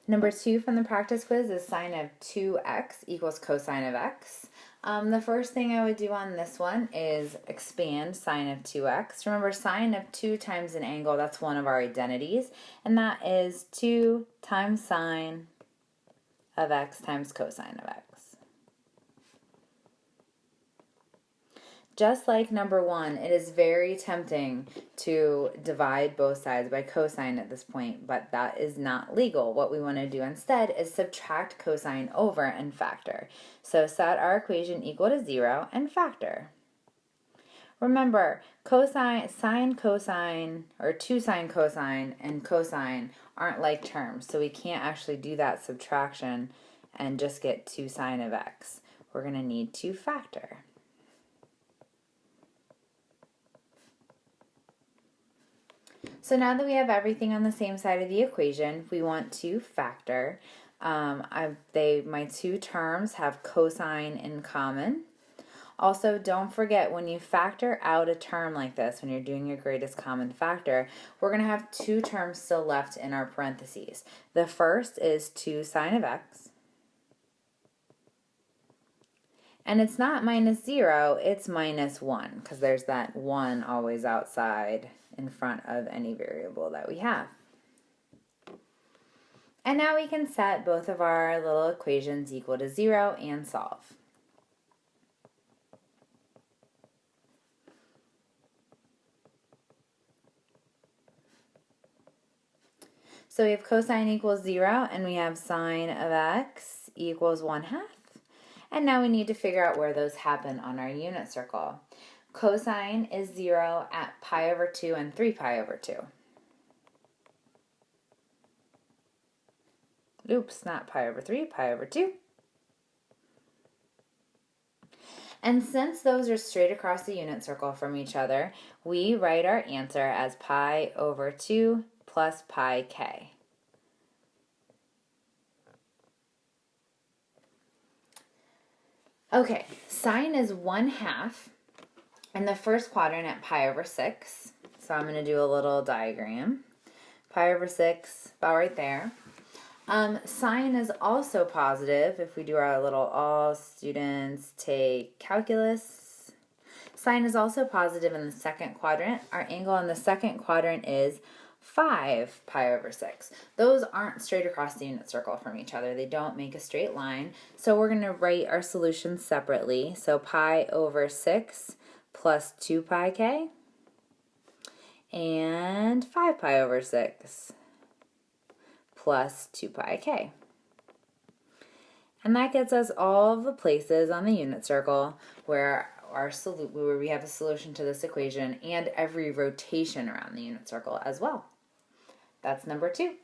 Number 2 from the practice quiz is sine of 2x equals cosine of x. The first thing I would do on this one is expand sine of 2x. Remember, sine of 2 times an angle, that's one of our identities, and that is 2 times sine of x times cosine of x. Just like number 1, it is very tempting to divide both sides by cosine at this point, but that is not legal. What we want to do instead is subtract cosine over and factor. So set our equation equal to 0 and factor. Remember, cosine, sine, cosine, or 2 sine cosine and cosine aren't like terms, so we can't actually do that subtraction and just get 2 sine of x. We're going to need to factor. So now that we have everything on the same side of the equation, we want to factor. My two terms have cosine in common. Also, don't forget, when you factor out a term like this, when you're doing your greatest common factor, we're going to have 2 terms still left in our parentheses. The first is 2 sine of x. And it's not minus 0, it's minus 1, because there's that 1 always outside in front of any variable that we have. And now we can set both of our little equations equal to 0 and solve. So we have cosine equals 0, and we have sine of x equals 1/2. And now we need to figure out where those happen on our unit circle. Cosine is 0 at pi over 2 and 3 pi over 2. Oops, not pi over 3, pi over 2. And since those are straight across the unit circle from each other, we write our answer as pi over 2 plus pi k. Okay, sine is 1/2 in the first quadrant at pi over 6. So I'm going to do a little diagram. Pi over 6, about right there. Sine is also positive if we do our little all students take calculus. Sine is also positive in the second quadrant. Our angle in the second quadrant is 5 pi over 6. Those aren't straight across the unit circle from each other. They don't make a straight line. So we're going to write our solutions separately. So pi over 6 plus 2 pi k and 5 pi over 6 plus 2 pi k. And that gets us all of the places on the unit circle where we have a solution to this equation, and every rotation around the unit circle as well. That's number 2.